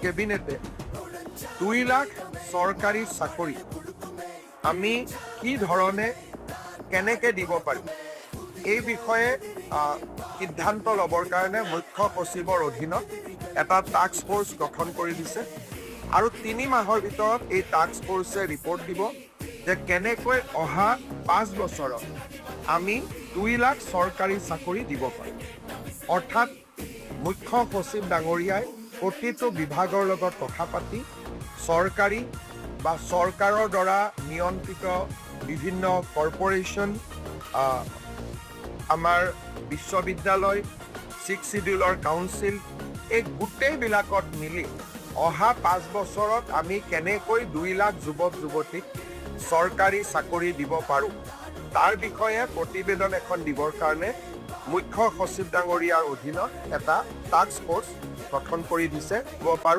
কেবিনেটে 2 লাখ চৰকাৰী চাকৰি আমি কি ধৰণে কেনেকে দিব পাৰিম এই বিষয়ে সিদ্ধান্ত ল'বৰ কাৰণে মুখ্য সচিবৰ অধীনত এটা টাস্ক ফোৰ্স গঠন কৰি দিছে আৰু 3 মাহৰ ভিতৰত এই টাস্ক ফোৰ্সে ৰিপৰ্ট দিব যে কেনেকৈ অহা 5 বছৰত আমি 2 লাখ চৰকাৰী চাকৰি দিব পাৰিম অৰ্থাৎ মুখ্য সচিব ডাঙৰীয়াই প্ৰতিটো বিভাগৰ লগত কথা পাতি চৰকাৰী বা চৰকাৰৰ দ্বাৰা নিয়ন্ত্ৰিত বিভিন্ন কৰ্পোৰেচন আমাৰ বিশ্ববিদ্যালয় 6 শিডিউলৰ কাউন্সিল এই গোটেইবিলাকত মিলি অহা 5 বছৰত আমি কেনেকৈ 2 লাখ যুৱক যুৱতীক চৰকাৰী চাকৰি দিব পাৰোঁ তাৰ বিষয়ে প্ৰতিবেদন এখন দিবৰ কাৰণে মুখ্য সচিব ডাঙৰীয়াৰ অধীনত এটা টাস্ক ফোৰ্স গঠন কৰি দিছে